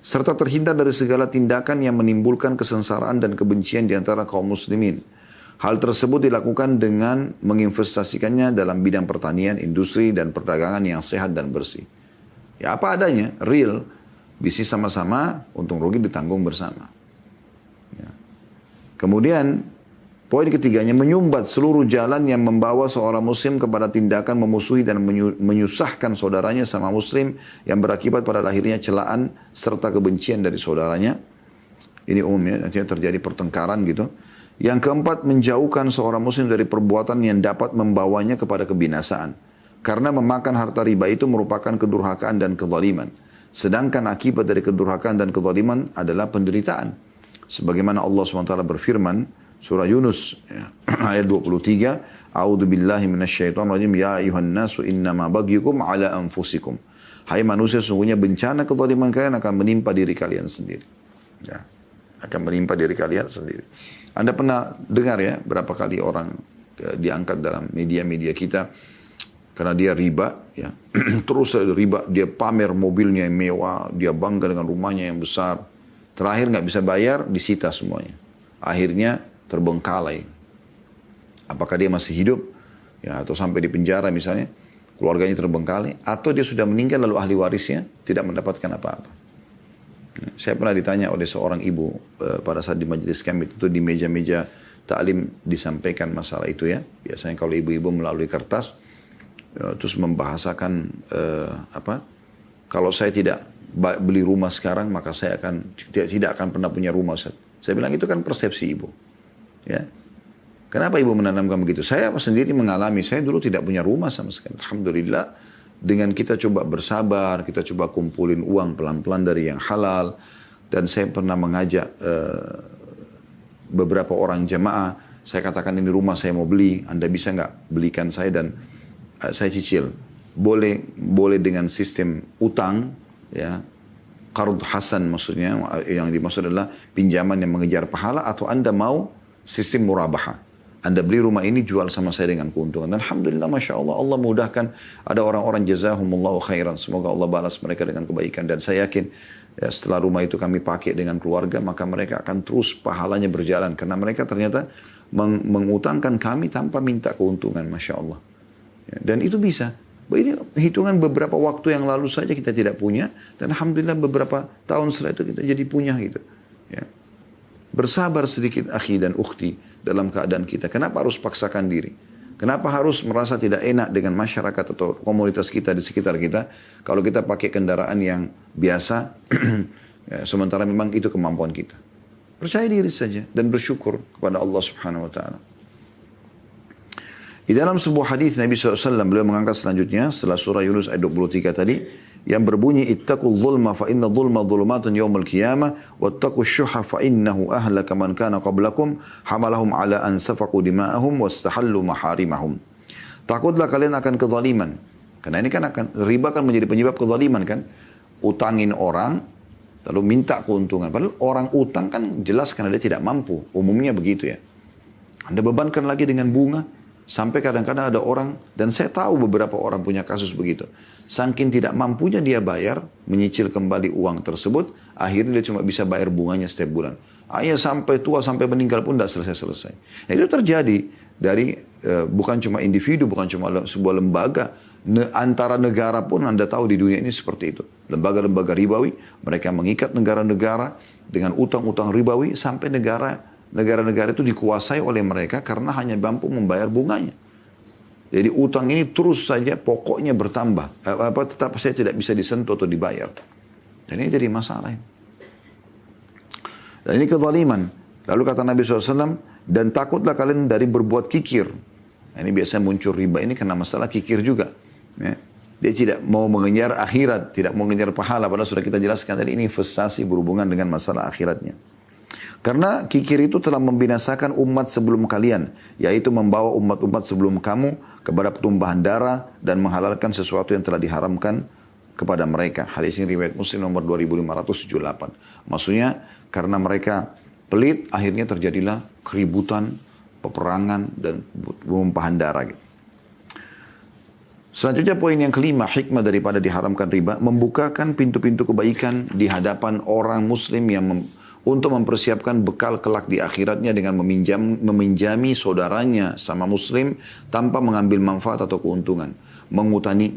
Serta terhindar dari segala tindakan yang menimbulkan kesengsaraan dan kebencian di antara kaum muslimin. Hal tersebut dilakukan dengan menginvestasikannya dalam bidang pertanian, industri, dan perdagangan yang sehat dan bersih. Ya apa adanya, real, bisnis sama-sama, untung rugi ditanggung bersama. Ya. Kemudian, poin ketiganya, menyumbat seluruh jalan yang membawa seorang muslim kepada tindakan memusuhi dan menyusahkan saudaranya sama muslim yang berakibat pada lahirnya celaan serta kebencian dari saudaranya. Ini umumnya, nantinya terjadi pertengkaran gitu. Yang keempat, menjauhkan seorang muslim dari perbuatan yang dapat membawanya kepada kebinasaan. Karena memakan harta riba itu merupakan kedurhakaan dan kezaliman. Sedangkan akibat dari kedurhakaan dan kezaliman adalah penderitaan. Sebagaimana Allah SWT berfirman, surah Yunus ayat 23, A'udzu billahi minasyaitonir rajim, ya ayuhan nasu innama bagyukum ala anfusikum. Hai manusia, sungguhnya bencana kezaliman kalian akan menimpa diri kalian sendiri. Ya, akan menimpa diri kalian sendiri. Anda pernah dengar ya berapa kali orang diangkat dalam media-media kita karena dia riba, ya. Terus riba, dia pamer mobilnya yang mewah, dia bangga dengan rumahnya yang besar. Terakhir nggak bisa bayar, disita semuanya. Akhirnya terbengkalai. Apakah dia masih hidup, ya, atau sampai di penjara misalnya, keluarganya terbengkalai, atau dia sudah meninggal lalu ahli warisnya tidak mendapatkan apa-apa. Saya pernah ditanya oleh seorang ibu pada saat di majelis kami itu di meja-meja taklim disampaikan masalah itu ya. Biasanya kalau ibu-ibu melalui kertas terus membahasakan kalau saya tidak beli rumah sekarang maka saya tidak akan pernah punya rumah. Saya bilang itu kan persepsi ibu. Ya. Kenapa ibu menanamkan begitu? Saya sendiri mengalami, saya dulu tidak punya rumah sama sekali. Alhamdulillah. Dengan kita coba bersabar, kita coba kumpulin uang pelan-pelan dari yang halal. Dan saya pernah mengajak beberapa orang jamaah. Saya katakan ini rumah saya mau beli, Anda bisa nggak belikan saya dan saya cicil. Boleh dengan sistem utang, ya, qard hasan maksudnya, yang dimaksud adalah pinjaman yang mengejar pahala, atau Anda mau sistem murabaha. Anda beli rumah ini, jual sama saya dengan keuntungan. Dan alhamdulillah, Masya Allah, Allah mudahkan. Ada orang-orang jazahumullahu khairan. Semoga Allah balas mereka dengan kebaikan. Dan saya yakin, ya, setelah rumah itu kami pakai dengan keluarga, maka mereka akan terus pahalanya berjalan. Karena mereka ternyata mengutangkan kami tanpa minta keuntungan, Masya Allah. Ya, dan itu bisa. Ini hitungan beberapa waktu yang lalu saja kita tidak punya. Dan alhamdulillah beberapa tahun setelah itu kita jadi punya gitu. Ya. Bersabar sedikit akhi dan ukhti dalam keadaan kita. Kenapa harus paksakan diri? Kenapa harus merasa tidak enak dengan masyarakat atau komunitas kita di sekitar kita? Kalau kita pakai kendaraan yang biasa, ya, sementara memang itu kemampuan kita. Percaya diri saja dan bersyukur kepada Allah Subhanahu Wa Taala. Di dalam sebuah hadis Nabi SAW beliau mengangkat selanjutnya setelah surah Yunus ayat 23 tadi, yang berbunyi ittaqul zulma fa inna zulma dhulumatun yaumil qiyamah wattaqus syuha fa innahu ahlaka man kana qablakum hamalahum ala an safaqu dima'ahum wastahallu maharimahum. Takutlah kalian akan kezaliman. Karena ini kan riba kan menjadi penyebab kezaliman kan. Utangin orang lalu minta keuntungan. Padahal orang utang kan jelas karena dia tidak mampu. Umumnya begitu ya. Anda bebankan lagi dengan bunga. Sampai kadang-kadang ada orang, dan saya tahu beberapa orang punya kasus begitu. Saking tidak mampunya dia bayar, menyicil kembali uang tersebut, akhirnya dia cuma bisa bayar bunganya setiap bulan. Akhirnya sampai tua, sampai meninggal pun tidak selesai-selesai. Nah, itu terjadi dari bukan cuma individu, bukan cuma sebuah lembaga. Antara negara pun Anda tahu di dunia ini seperti itu. Lembaga-lembaga ribawi, mereka mengikat negara-negara dengan utang-utang ribawi sampai negara-negara itu dikuasai oleh mereka karena hanya mampu membayar bunganya. Jadi utang ini terus saja pokoknya bertambah. Tetap saya tidak bisa disentuh atau dibayar. Dan ini jadi masalah. Dan ini kezaliman. Lalu kata Nabi SAW, dan takutlah kalian dari berbuat kikir. Nah, ini biasanya muncul riba ini karena masalah kikir juga. Ya. Dia tidak mau mengejar akhirat, tidak mau mengejar pahala. Padahal sudah kita jelaskan tadi ini investasi berhubungan dengan masalah akhiratnya. Karena kikir itu telah membinasakan umat sebelum kalian, yaitu membawa umat-umat sebelum kamu kepada pertumpahan darah dan menghalalkan sesuatu yang telah diharamkan kepada mereka. Hadis ini riwayat Muslim nomor 2578. Maksudnya karena mereka pelit, akhirnya terjadilah keributan, peperangan, dan penumpahan darah. Gitu. Selanjutnya poin yang kelima, hikmah daripada diharamkan riba, membukakan pintu-pintu kebaikan di hadapan orang muslim yang untuk mempersiapkan bekal kelak di akhiratnya dengan meminjami saudaranya sama muslim tanpa mengambil manfaat atau keuntungan. Menghutaninya,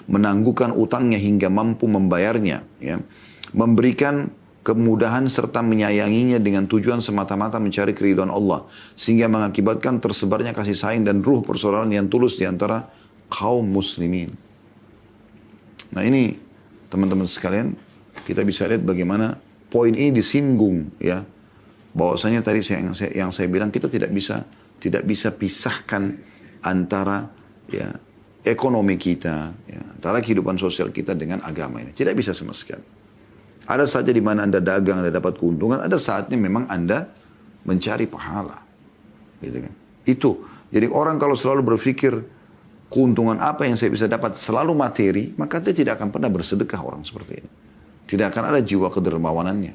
menangguhkan utangnya hingga mampu membayarnya, ya. Memberikan kemudahan serta menyayanginya dengan tujuan semata-mata mencari keridhaan Allah, sehingga mengakibatkan tersebarnya kasih sayang dan ruh persaudaraan yang tulus di antara kaum muslimin. Nah ini teman-teman sekalian, kita bisa lihat bagaimana poin ini disinggung, ya, bahwasanya tadi yang saya bilang kita tidak bisa pisahkan antara, ya, ekonomi kita, ya, antara kehidupan sosial kita dengan agama ini. Tidak bisa sama sekali. Ada saja di mana Anda dagang, Anda dapat keuntungan, ada saatnya memang Anda mencari pahala. Gitu kan. Itu. Jadi orang kalau selalu berpikir keuntungan apa yang saya bisa dapat selalu materi, maka dia tidak akan pernah bersedekah orang seperti ini. Tidak akan ada jiwa kedermawanannya.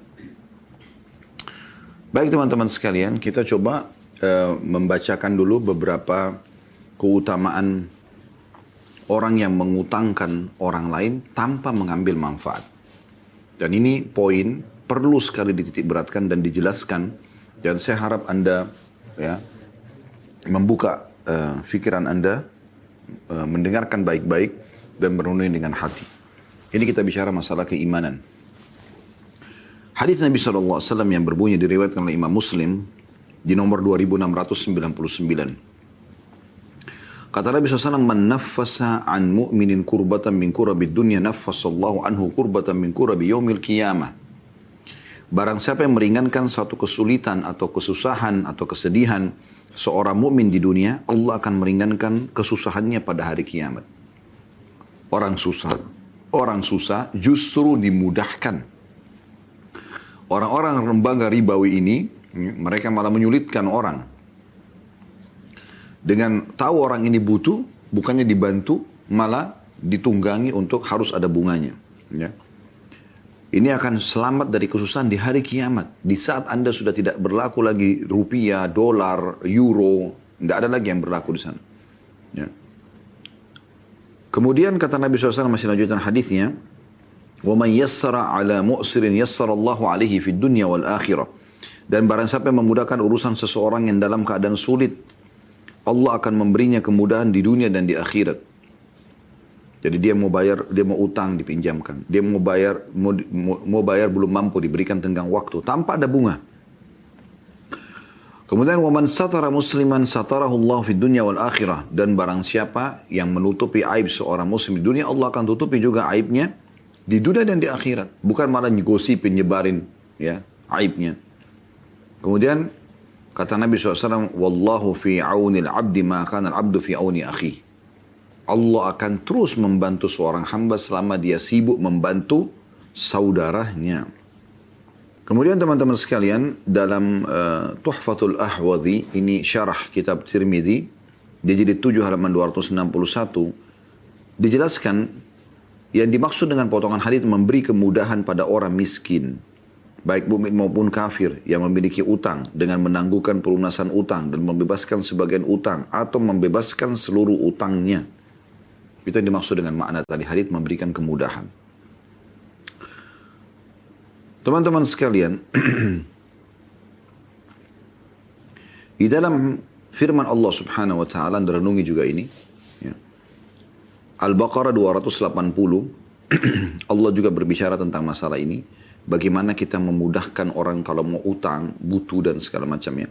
Baik teman-teman sekalian, kita coba membacakan dulu beberapa keutamaan orang yang mengutangkan orang lain tanpa mengambil manfaat. Dan ini poin perlu sekali dititik beratkan dan dijelaskan. Dan saya harap Anda, ya, membuka pikiran Anda, mendengarkan baik-baik dan merenungi dengan hati. Ini kita bicara masalah keimanan. Hadis Nabi SAW yang berbunyi diriwayatkan oleh Imam Muslim di nomor 2699. Kata Nabi SAW, "Man naffasa an mu'minin kurbatan min kurabid dunya, naffasallahu anhu kurbatan min kurabi yaumil qiyamah." Barang siapa yang meringankan suatu kesulitan atau kesusahan atau kesedihan seorang mukmin di dunia, Allah akan meringankan kesusahannya pada hari kiamat. Orang susah justru dimudahkan. Orang-orang lembaga ribawi ini, mereka malah menyulitkan orang. Dengan tahu orang ini butuh, bukannya dibantu, malah ditunggangi untuk harus ada bunganya. Ya. Ini akan selamat dari kesusahan di hari kiamat. Di saat Anda sudah tidak berlaku lagi rupiah, dolar, euro, tidak ada lagi yang berlaku di sana. Ya. Kemudian kata Nabi SAW masih lanjutkan hadisnya, وَمَنْ يَسَّرَ عَلَى مُؤْسِرٍ يَسَّرَ اللَّهُ عَلَيْهِ فِي الدُّنْيَا وَالْآخِرَةِ. Dan barang siapa yang memudahkan urusan seseorang yang dalam keadaan sulit, Allah akan memberinya kemudahan di dunia dan di akhirat. Jadi dia mau bayar, dia mau utang dipinjamkan. Dia mau bayar belum mampu, diberikan tenggang waktu tanpa ada bunga. Kemudian waman satara musliman satarahu Allah fid dunya wal akhirah, dan barang siapa yang menutupi aib seorang muslim di dunia, Allah akan tutupi juga aibnya di dunia dan di akhirat. Bukan malah ngosipin, nyebarin, ya, aibnya. Kemudian kata Nabi SAW, Wallahu fi aunil abdi ma kana al-abdu fi auni akhi. Allah akan terus membantu seorang hamba selama dia sibuk membantu saudaranya. Kemudian teman-teman sekalian, dalam Tuhfatul Ahwadhi, ini syarah kitab Tirmidzi, di jilid 7 halaman 261, dijelaskan yang dimaksud dengan potongan hadis memberi kemudahan pada orang miskin, baik mukmin maupun kafir yang memiliki utang, dengan menangguhkan pelunasan utang dan membebaskan sebagian utang atau membebaskan seluruh utangnya. Itu yang dimaksud dengan makna tadi hadis memberikan kemudahan. Teman-teman sekalian, di dalam firman Allah Subhanahu wa taala, renungi juga ini, ya. Al-Baqarah 280, Allah juga berbicara tentang masalah ini. Bagaimana kita memudahkan orang kalau mau utang, butuh dan segala macamnya.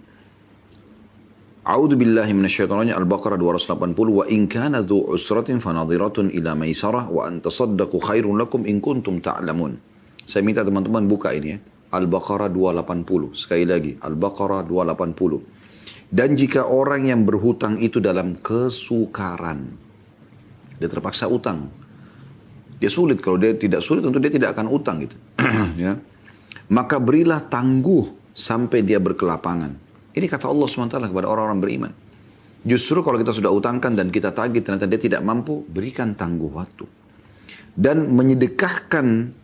A'udzu billahi minasyaitonir rajim. Al-Baqarah 280, wa in kana dzu usratin fanadhiratun ila maisarah wa an tasaddaqu khairun lakum in kuntum ta'lamun. Saya minta teman-teman buka ini, ya. Al-Baqarah 280. Sekali lagi, Al-Baqarah 280. Dan jika orang yang berhutang itu dalam kesukaran, dia terpaksa utang. Dia sulit, kalau dia tidak sulit tentu dia tidak akan utang gitu. Ya. Maka berilah tangguh sampai dia berkelapangan. Ini kata Allah SWT kepada orang-orang beriman. Justru kalau kita sudah utangkan dan kita tagih ternyata dia tidak mampu, berikan tangguh waktu. Dan menyedekahkan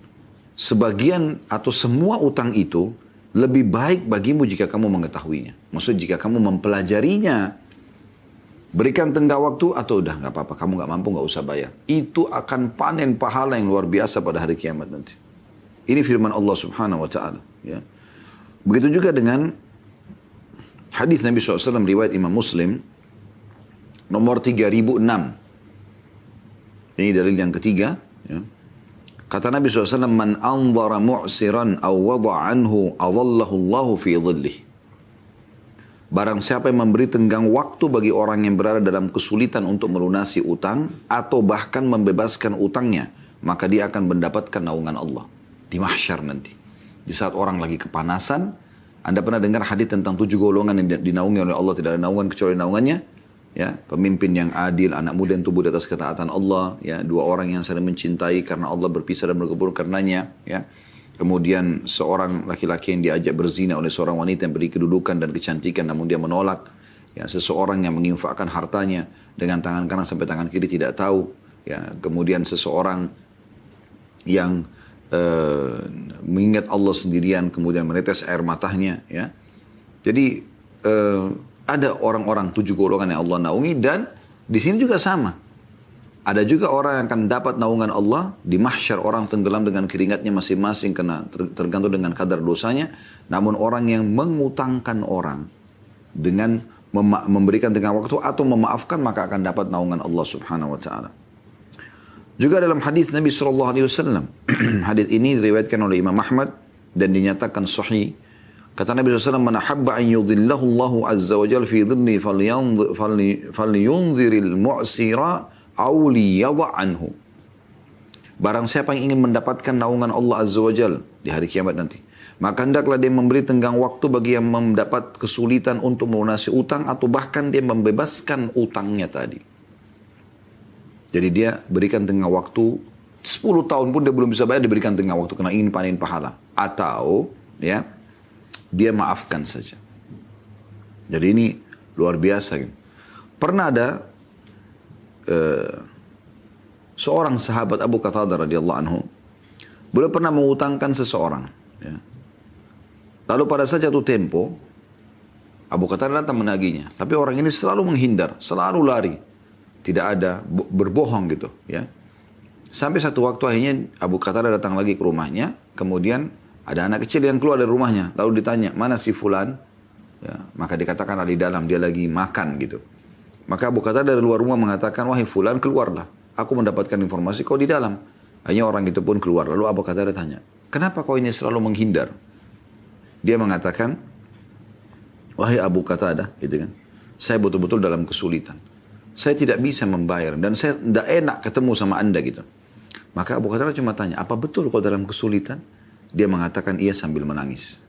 sebagian atau semua utang itu lebih baik bagimu jika kamu mengetahuinya. Maksud jika kamu mempelajarinya, berikan tenggang waktu atau udah nggak apa-apa, kamu nggak mampu nggak usah bayar. Itu akan panen pahala yang luar biasa pada hari kiamat nanti. Ini firman Allah Subhanahu Wa Taala. Ya. Begitu juga dengan hadis Nabi SAW riwayat Imam Muslim nomor 3006. Ini dalil yang ketiga. Ya. Kata Nabi SAW, man anzara mu'siran aw wada'a anhu adallahu Allahu fi dhillih. Barang siapa yang memberi tenggang waktu bagi orang yang berada dalam kesulitan untuk melunasi utang atau bahkan membebaskan utangnya, maka dia akan mendapatkan naungan Allah di mahsyar nanti. Di saat orang lagi kepanasan, Anda pernah dengar hadis tentang 7 golongan yang dinaungi oleh Allah, tidak ada naungan kecuali naungannya. Ya, pemimpin yang adil, anak muda yang tumbuh di atas ketaatan Allah, ya, 2 orang yang saling mencintai karena Allah berpisah dan berkumpul karenanya, ya. Kemudian seorang laki-laki yang diajak berzina oleh seorang wanita yang beri kedudukan dan kecantikan namun dia menolak, ya, seseorang yang menginfakkan hartanya dengan tangan kanan sampai tangan kiri tidak tahu, ya. Kemudian seseorang yang mengingat Allah sendirian kemudian menetes air matanya, ya. Jadi ada orang-orang 7 golongan yang Allah naungi dan di sini juga sama. Ada juga orang yang akan dapat naungan Allah di mahsyar, orang tenggelam dengan keringatnya masing-masing karena tergantung dengan kadar dosanya. Namun orang yang mengutangkan orang dengan memberikan tenggang waktu atau memaafkan maka akan dapat naungan Allah Subhanahu Wa Taala. Juga dalam hadis Nabi SAW, hadis ini diriwayatkan oleh Imam Ahmad dan dinyatakan sahih. Kata Nabi SAW, man ahabba an yudhillahu Allahu azza wa jalla fi dhilli falyunziril mu'sira aw liyadha anhu. Barang siapa yang ingin mendapatkan naungan Allah azza wa jalla di hari kiamat nanti, maka hendaklah dia memberi tenggang waktu bagi yang mendapat kesulitan untuk melunasi utang atau bahkan dia membebaskan utangnya tadi. Jadi dia berikan tenggang waktu 10 tahun pun dia belum bisa bayar, diberikan tenggang waktu karena ingin panen pahala. Atau ya dia maafkan saja. Jadi ini luar biasa. Pernah ada seorang sahabat Abu Qatadah radhiyallahu anhu, beliau pernah mengutangkan seseorang. Ya. Lalu pada saat jatuh tempo, Abu Qatadah datang menagihnya. Tapi orang ini selalu menghindar, selalu lari. Tidak ada, berbohong gitu. Ya. Sampai satu waktu akhirnya Abu Qatadah datang lagi ke rumahnya, kemudian ada anak kecil yang keluar dari rumahnya, lalu ditanya, mana si fulan? Ya, maka dikatakan ada di dalam, dia lagi makan gitu. Maka Abu Qatadah dari luar rumah mengatakan, wahai fulan keluarlah, aku mendapatkan informasi kau di dalam. Akhirnya orang itu pun keluar, lalu Abu Qatadah tanya, kenapa kau ini selalu menghindar? Dia mengatakan, wahai Abu Qatadah, gitu kan, saya betul-betul dalam kesulitan. Saya tidak bisa membayar dan saya tidak enak ketemu sama anda gitu. Maka Abu Qatadah cuma tanya, apa betul kau dalam kesulitan? Dia mengatakan iya sambil menangis.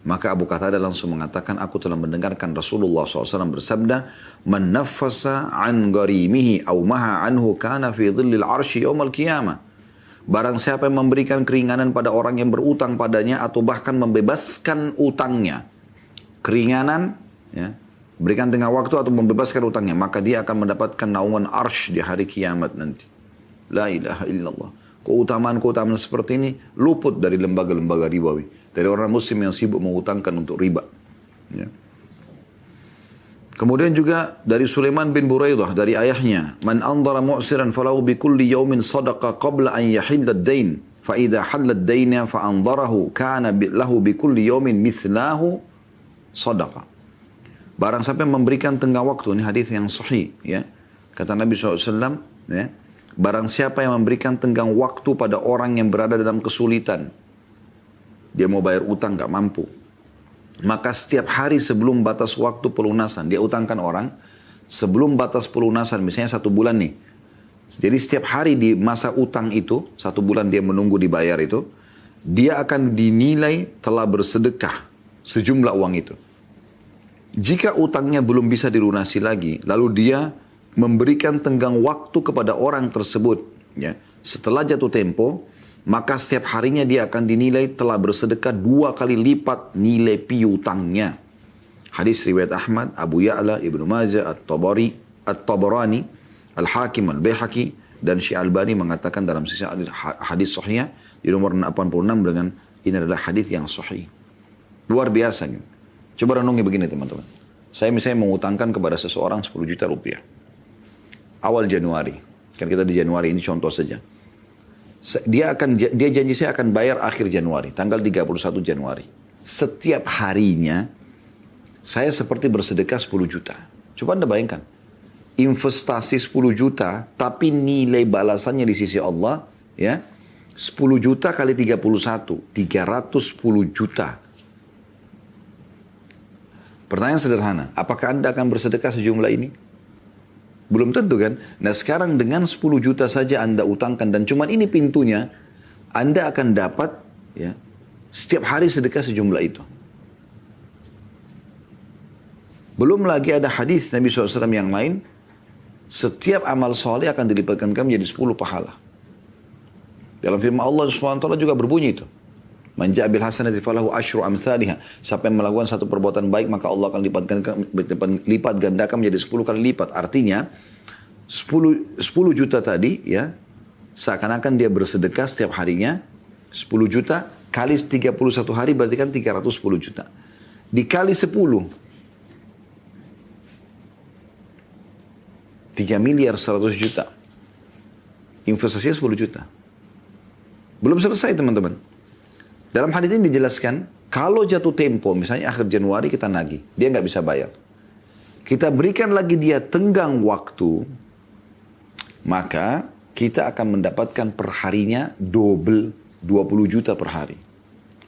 Maka Abu Qatadah langsung mengatakan, aku telah mendengarkan Rasulullah SAW bersabda, man naffasa an gharimihi aw maha anhu kana fi dhillil arsy yaumal qiyamah. Barang siapa yang memberikan keringanan pada orang yang berutang padanya atau bahkan membebaskan utangnya. Keringanan, ya, berikan tengah waktu atau membebaskan utangnya, maka dia akan mendapatkan naungan arsy di hari kiamat nanti. La ilaha illallah. Keutamaan-keutamaan seperti ini luput dari lembaga-lembaga ribawi. Dari orang muslim yang sibuk mengutangkan untuk riba. Ya. Kemudian juga dari Sulaiman bin Buraidah, dari ayahnya. Man andara mu'siran falahu bikulli yawmin sadaqa qabla an yahilla ad-dain. Fa idha halla ad-daina fa andarahu kana lahu bikulli yawmin mithlahu sadaqa. Barang sampai memberikan tenggang waktu, ini hadis yang sahih, ya. Kata Nabi SAW, ya, barang siapa yang memberikan tenggang waktu pada orang yang berada dalam kesulitan, dia mau bayar utang gak mampu, maka setiap hari sebelum batas waktu pelunasan, dia utangkan orang, sebelum batas pelunasan, misalnya 1 bulan nih. Jadi setiap hari di masa utang itu, 1 bulan dia menunggu dibayar itu, dia akan dinilai telah bersedekah sejumlah uang itu. Jika utangnya belum bisa dilunasi lagi, lalu dia memberikan tenggang waktu kepada orang tersebut, ya, setelah jatuh tempo, maka setiap harinya dia akan dinilai telah bersedekah 2 kali lipat nilai piutangnya. Hadis riwayat Ahmad, Abu Ya'la, Ibnu Majah, At-Tabarani, Al-Hakim, Al-Baihaqi, dan Syekh Albani mengatakan dalam sisa hadis sahih di nomor 86 dengan ini adalah hadis yang sahih. Luar biasa gitu. Coba renungi begini teman-teman. Saya misalnya mengutangkan kepada seseorang 10 juta rupiah. Awal Januari. Kan kita di Januari, ini contoh saja. Dia janji saya akan bayar akhir Januari, tanggal 31 Januari. Setiap harinya, saya seperti bersedekah 10 juta. Coba Anda bayangkan. Investasi 10 juta, tapi nilai balasannya di sisi Allah, ya, 10 juta kali 31, 310 juta. Pertanyaan sederhana, apakah Anda akan bersedekah sejumlah ini? Belum tentu kan? Nah sekarang dengan 10 juta saja Anda utangkan, dan cuman ini pintunya, Anda akan dapat ya setiap hari sedekah sejumlah itu. Belum lagi ada hadis Nabi SAW yang lain, setiap amal soleh akan dilipatkan kami menjadi 10 pahala. Dalam firman Allah SWT juga berbunyi itu. Man ja'a bil hasanati falahu asyru amsalihha. Siapa yang melakukan satu perbuatan baik maka Allah akan lipat gandakan menjadi 10 kali lipat. Artinya 10 juta tadi ya seakan-akan dia bersedekah setiap harinya 10 juta kali 31 hari berarti kan 310 juta. Dikali 10 3 miliar 100 juta. Investasinya 10 juta. Belum selesai teman-teman. Dalam hadis ini dijelaskan, kalau jatuh tempo, misalnya akhir Januari kita nagih, dia nggak bisa bayar. Kita berikan lagi dia tenggang waktu, maka kita akan mendapatkan perharinya double 20 juta per hari.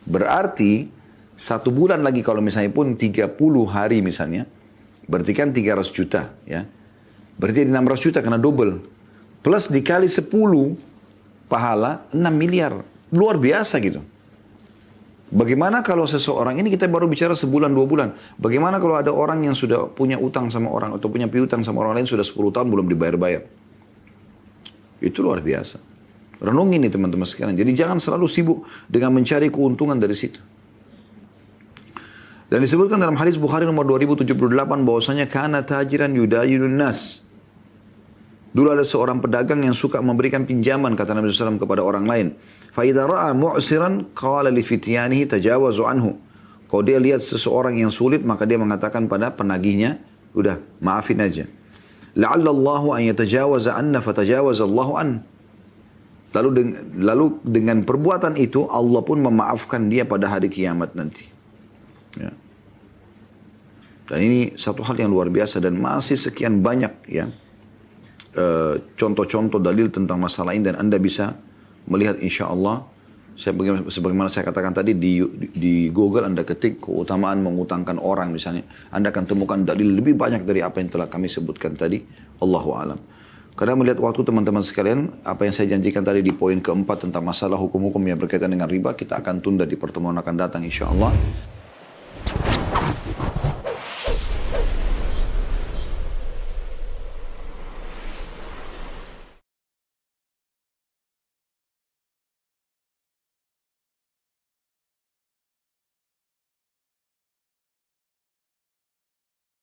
Berarti, 1 bulan lagi kalau misalnya pun 30 hari misalnya, berarti kan 300 juta ya. Berarti 600 juta karena double. Plus dikali 10 pahala 6 miliar. Luar biasa gitu. Bagaimana kalau seseorang, ini kita baru bicara sebulan 2 bulan. Bagaimana kalau ada orang yang sudah punya utang sama orang atau punya piutang sama orang lain sudah 10 tahun belum dibayar-bayar. Itu luar biasa. Renungi ini teman-teman sekalian. Jadi jangan selalu sibuk dengan mencari keuntungan dari situ. Dan disebutkan dalam hadis Bukhari nomor 2078 bahwasanya kana tajiran yudayilun nas. Dulu ada seorang pedagang yang suka memberikan pinjaman kata Nabi SAW kepada orang lain. Fa idza ra'a mu'siran qala li fityanihi tajawazu anhu. Kalau dia lihat seseorang yang sulit maka dia mengatakan pada penagihnya, udah maafin aja. La'alla Allahu an yatajawaza anna fatajawaza Allahu an. Lalu dengan perbuatan itu Allah pun memaafkan dia pada hari kiamat nanti. Ya. Dan ini satu hal yang luar biasa dan masih sekian banyak ya contoh-contoh dalil tentang masalah ini dan Anda bisa melihat insya Allah. Sebagaimana saya katakan tadi di Google Anda ketik keutamaan mengutangkan orang misalnya, Anda akan temukan dalil lebih banyak dari apa yang telah kami sebutkan tadi. Allahu a'lam. Karena melihat waktu teman-teman sekalian, apa yang saya janjikan tadi di poin keempat tentang masalah hukum-hukum yang berkaitan dengan riba, kita akan tunda di pertemuan akan datang insya Allah.